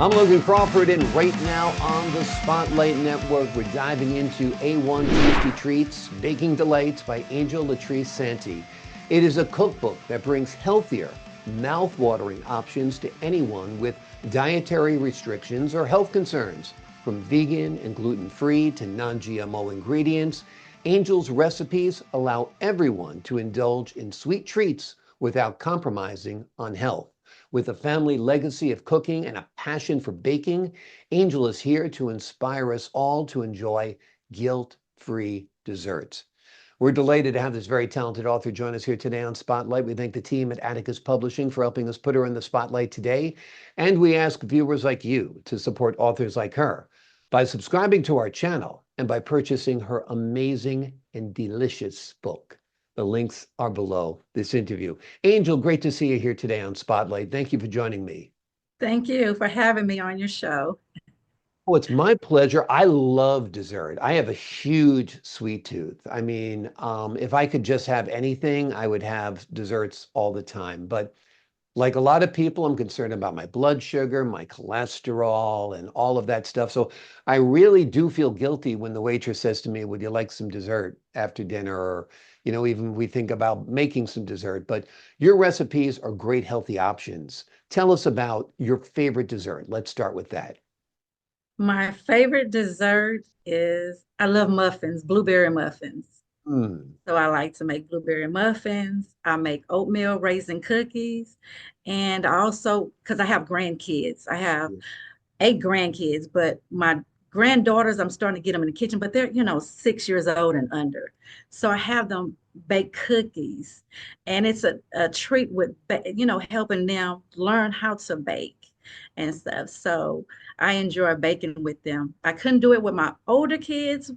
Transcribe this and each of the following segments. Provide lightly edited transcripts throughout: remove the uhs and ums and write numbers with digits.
I'm Logan Crawford, and right now on the Spotlight Network, we're diving into A1 Tasty Treats, Baking Delights by Angel Latrice Santee. It is a cookbook that brings healthier, mouth-watering options to anyone with dietary restrictions or health concerns. From vegan and gluten-free to non-GMO ingredients, Angel's recipes allow everyone to indulge in sweet treats without compromising on health. With a family legacy of cooking and a passion for baking, Angel is here to inspire us all to enjoy guilt-free desserts. We're delighted to have this very talented author join us here today on Spotlight. We thank the team at Atticus Publishing for helping us put her in the spotlight today. And we ask viewers like you to support authors like her by subscribing to our channel and by purchasing her amazing and delicious book. The links are below this interview. Angel, great to see you here today on Spotlight. Thank you for joining me. Thank you for having me on your show. Oh, it's my pleasure. I love dessert. I have a huge sweet tooth. I mean, if I could just have anything, I would have desserts all the time. But like a lot of people, I'm concerned about my blood sugar, my cholesterol, and all of that stuff. So I really do feel guilty when the waitress says to me, "Would you like some dessert after dinner?" Or, even we think about making some dessert. But your recipes are great, healthy options. Tell us about your favorite dessert. Let's start with that. My favorite dessert is I love muffins, blueberry muffins. Mm. So I like to make blueberry muffins. I make oatmeal raisin cookies. And I also, because I have grandkids, I have 8 grandkids, but my granddaughters, I'm starting to get them in the kitchen, but they're, 6 years old and under. So I have them bake cookies. And it's a treat with, helping them learn how to bake and stuff. So I enjoy baking with them. I couldn't do it with my older kids.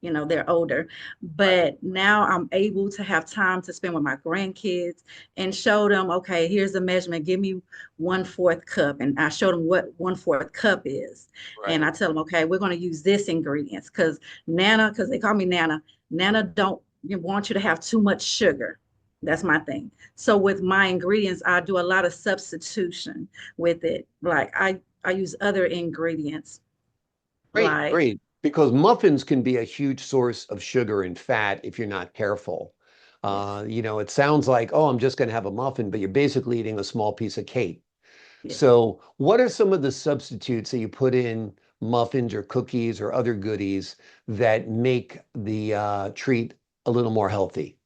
They're older, Right. but now I'm able to have time to spend with my grandkids and show them, okay, here's the measurement. Give me 1/4 cup. And I show them what 1/4 cup is. And I Right. tell them, okay, we're going to use this ingredients because they call me Nana. Nana don't want you to have too much sugar. That's my thing. So with my ingredients, I do a lot of substitution with it. Like I use other ingredients Great, like great. Because muffins can be a huge source of sugar and fat if you're not careful. yes, It sounds like, oh, I'm just going to have a muffin, but you're basically eating a small piece of cake. yes. So, what are some of the substitutes that you put in muffins or cookies or other goodies that make the treat a little more healthy?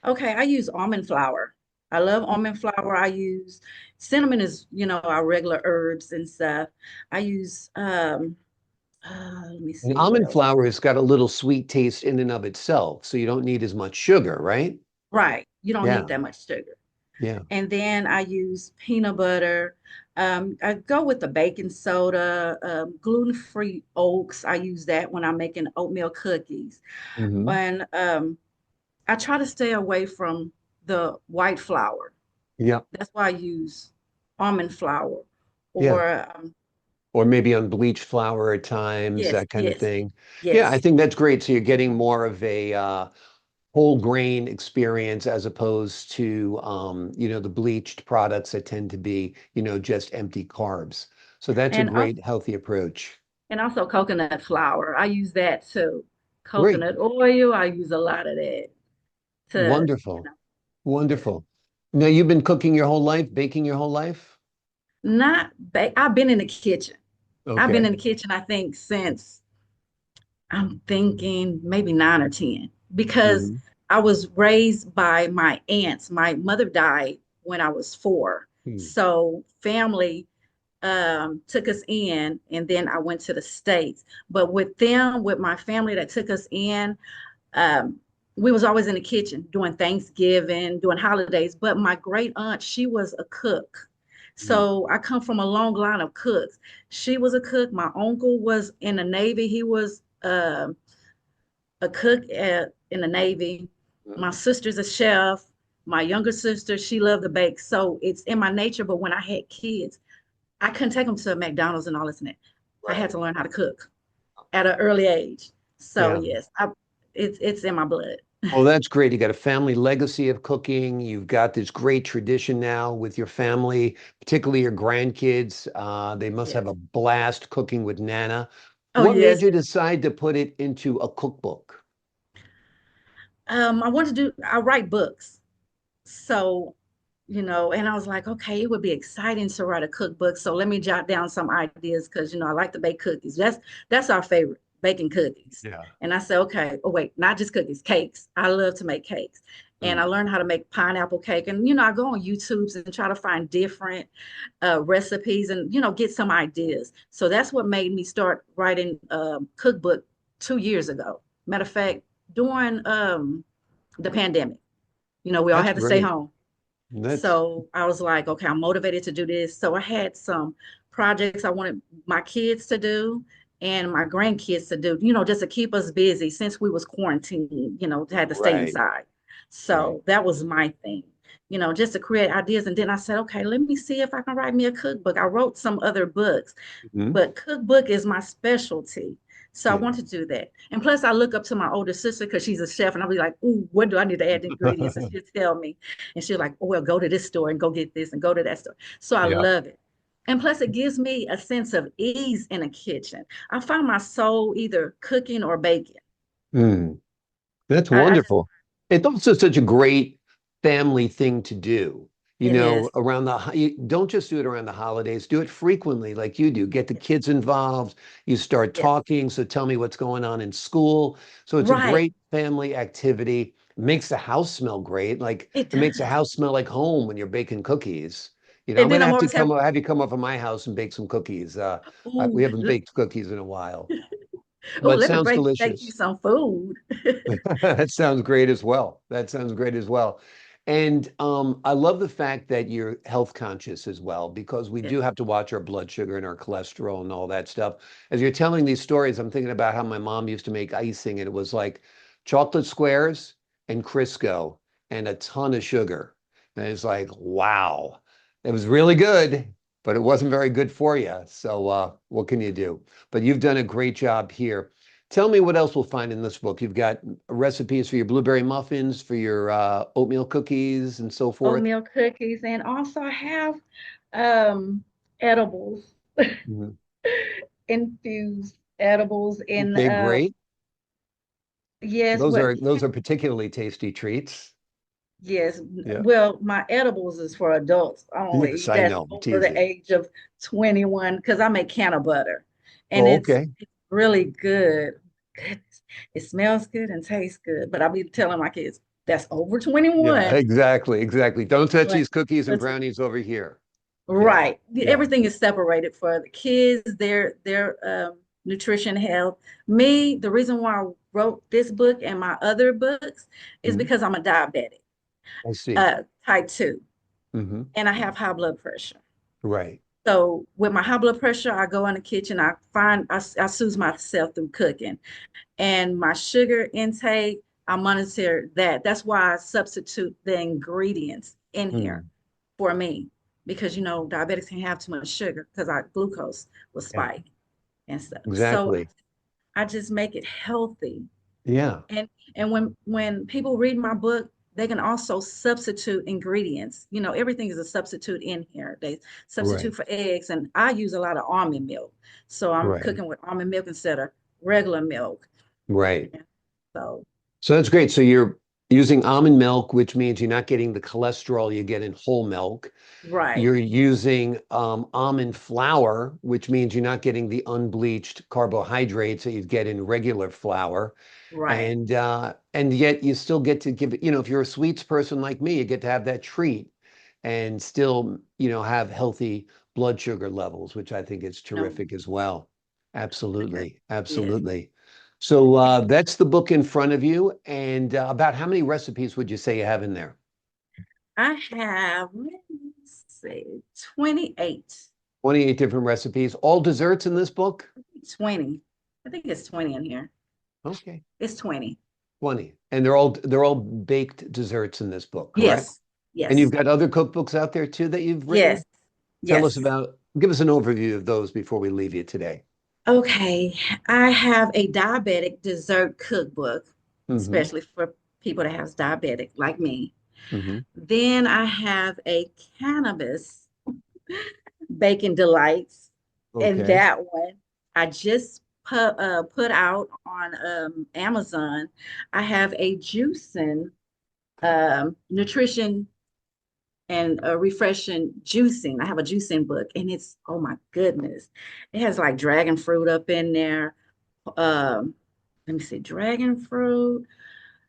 Okay, I use almond flour. I love almond flour. I use cinnamon is, our regular herbs and stuff. I use let me And see what almond else. flour has got a little sweet taste in and of itself, so you don't need as much sugar, right? Right. You don't Yeah, need that much sugar. yeah. And then I use peanut butter. I go with the baking soda, gluten-free oats. I use that when I'm making oatmeal cookies. Hmm. And I try to stay away from the white flour. Yeah, That's why I use almond flour yeah. or Or maybe unbleached flour at times, yes, that kind of yes, thing. Yeah, I yes. think that's great. So you're getting more of a whole grain experience as opposed to the bleached products that tend to be, just empty carbs. So that's a And also, great healthy approach. and also coconut flour. I use that too. Great. Coconut oil, I use a lot of that to, Wonderful. yes. Wonderful. Now you've been cooking your whole life, baking your whole life? Not bake. I've been in the kitchen. I've been Okay. in the kitchen, I think, since I'm thinking maybe 9 or 10, because Hmm. I was raised by my aunts. My mother died when I was 4. Hmm. So family took us in, and then I went to the States. But with them, with my family that took us in, um, we was always in the kitchen doing Thanksgiving, doing holidays. But my great aunt, she was a cook. Hmm. So I come from a long line of cooks. She was a cook. My uncle was in the Navy. He was a cook in the Navy. My sister's a chef. My younger sister, she loved to bake. So it's in my nature. But when I had kids, I couldn't take them to McDonald's and all this and that. I had Right. to learn how to cook at an early age. So Yeah. yes, it's in my blood. Well, that's great. You got a family legacy of cooking. You've got this great tradition now with your family, particularly your grandkids. They must have Yes. a blast cooking with Nana. Oh, What made yes. you decide to put it into a cookbook? I write books. So, and I was like, okay, it would be exciting to write a cookbook. So let me jot down some ideas because, I like to bake cookies. That's our favorite, baking cookies. Yeah. And I said, okay, oh wait, not just cookies, cakes. I love to make cakes. And I Mm, learned how to make pineapple cake. And, I go on YouTube's and try to find different recipes and, get some ideas. So that's what made me start writing cookbook 2 years ago. Matter of fact, during the pandemic, we all that's had to stay great. home. That's So I was like, okay, I'm motivated to do this. So I had some projects I wanted my kids to do and my grandkids to do, just to keep us busy since we was quarantined, had to stay right, inside. right. So that was my thing, just to create ideas. And then I said, okay, let me see if I can write me a cookbook. I wrote some other books, Mhm. but cookbook is my specialty. So I Yeah. want to do that. And plus I look up to my older sister because she's a chef and I'll be like, ooh, what do I need to add ingredients? And she'll tell me. And she's like, oh, well, go to this store and go get this and go to that store. So I Yeah. love it. And plus it gives me a sense of ease in the kitchen. I find my soul either cooking or baking. Mm. That's I just, wonderful. It's also such a great family thing to do. it is. Around you don't just do it around the holidays, do it frequently like you do. Get the Yes. kids involved, you start Yes. talking. So tell me what's going on in school. So it's a Right. great family activity. Makes the house smell great. Like It it makes the does. house smell like home when you're baking cookies. I'm And then gonna I'm have to always having, have you come over to my house and bake some cookies. We ooh, haven't baked cookies in a while, oh, but let me sounds bake you delicious. some food. That sounds great as well. That sounds great as well. And I love the fact that you're health conscious as well, because we Yes. do have to watch our blood sugar and our cholesterol and all that stuff. As you're telling these stories, I'm thinking about how my mom used to make icing, and it was like chocolate squares and Crisco and a ton of sugar. And it's like, wow, it was really good, but it wasn't very good for you. So what can you do? But you've done a great job here. Tell me what else we'll find in this book. You've got recipes for your blueberry muffins, for your oatmeal cookies, and so forth. Oatmeal cookies, and also I have um edibles, Mhm. infused edibles in Okay, great. yes, Those are particularly tasty treats. yes. Yeah. Well, my edibles is for adults Yes, only. I That's know. I'm over the teasing. age of 21 because I make can of butter and Oh, it's okay. it's really good. Goodness. It smells good and tastes good, but I'll be telling my kids that's over Yeah, 21. exactly, exactly. Don't touch But these cookies and but brownies over here. Yeah, right. yeah. Everything is separated for the kids, their nutrition, health. Me, the reason why I wrote this book and my other books is Mhm. because I'm a diabetic, I see. type 2, Hmm. and I have high blood pressure. Right. So with my high blood pressure, I go in the kitchen, I soothe myself through cooking. And my sugar intake, I monitor that. That's why I substitute the ingredients in here Mm. for me because diabetics can have too much sugar because our glucose will Yeah, spike and stuff. So exactly. I just make it healthy. Yeah, And when people read my book, they can also substitute ingredients. Everything is a substitute in here. They right, substitute for eggs, and I use a lot of almond milk. So I'm right, cooking with almond milk instead of regular milk. right. So So that's great. So you're using almond milk, which means you're not getting the cholesterol you get in whole milk. right, You're using almond flour, which means you're not getting the unbleached carbohydrates that you get in regular flour. right. And yet you still get to give it, if you're a sweets person like me, you get to have that treat and still, have healthy blood sugar levels, which I think is No, terrific as well. because Absolutely. yes. Absolutely. So that's the book in front of you. And about how many recipes would you say you have in there? I have, let me see, 28. 28 different recipes, all desserts in this book? 20. I think it's 20 in here. Okay. It's 20. 20. And they're all baked desserts in this book, correct? Yes. And you've Yes. got other cookbooks out there too that you've Yes. written? Yes. Give us an overview of those before we leave you today. Okay. I have a diabetic dessert cookbook, Hmm. especially for people that has diabetic like me. Hmm. Then I have a cannabis bacon delights, and Okay. that one I just put out on Amazon. I have a juicing nutrition and a refreshing juicing. I have a juicing book, and it's, oh my goodness, it has like dragon fruit up in there. Um, Let me see, dragon fruit,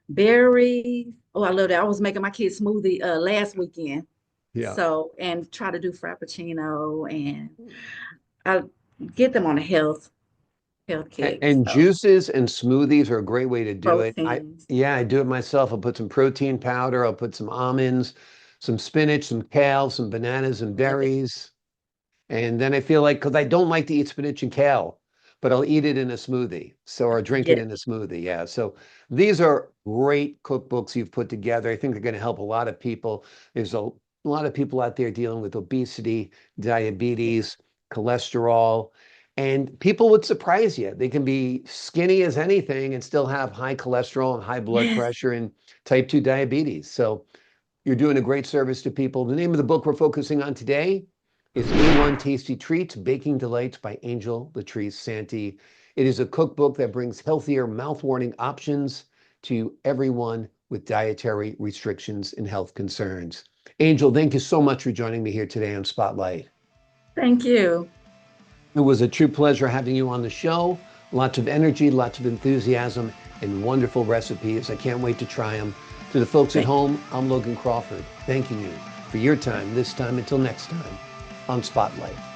berries. Oh, I love that. I was making my kids smoothie last weekend. Yeah. So, and try to do frappuccino, and I get them on a health kick. And So juices and smoothies are a great way to do it. proteins. Yeah, I do it myself. I'll put some protein powder, I'll put some almonds, some spinach, some kale, some bananas and Love it. berries. And then I feel like, because I don't like to eat spinach and kale, but I'll eat it in a smoothie. So, or drink it Yeah. in a smoothie. Yeah. So these are great cookbooks you've put together. I think they're going to help a lot of people. There's a lot of people out there dealing with obesity, Yeah. diabetes, cholesterol, and people would surprise you. They can be skinny as anything and still have high cholesterol and high blood Yes. pressure and type 2 diabetes. So you're doing a great service to people. The name of the book we're focusing on today is A1 Tasty Treats, Baking Delights by Angel Latrice Santee. It is a cookbook that brings healthier, mouth-watering options to everyone with dietary restrictions and health concerns. Angel, thank you so much for joining me here today on Spotlight. Thank you. It was a true pleasure having you on the show. Lots of energy, lots of enthusiasm, and wonderful recipes. I can't wait to try them. To the folks at Thank home, I'm Logan Crawford, thanking you for your time this time until next time on Spotlight.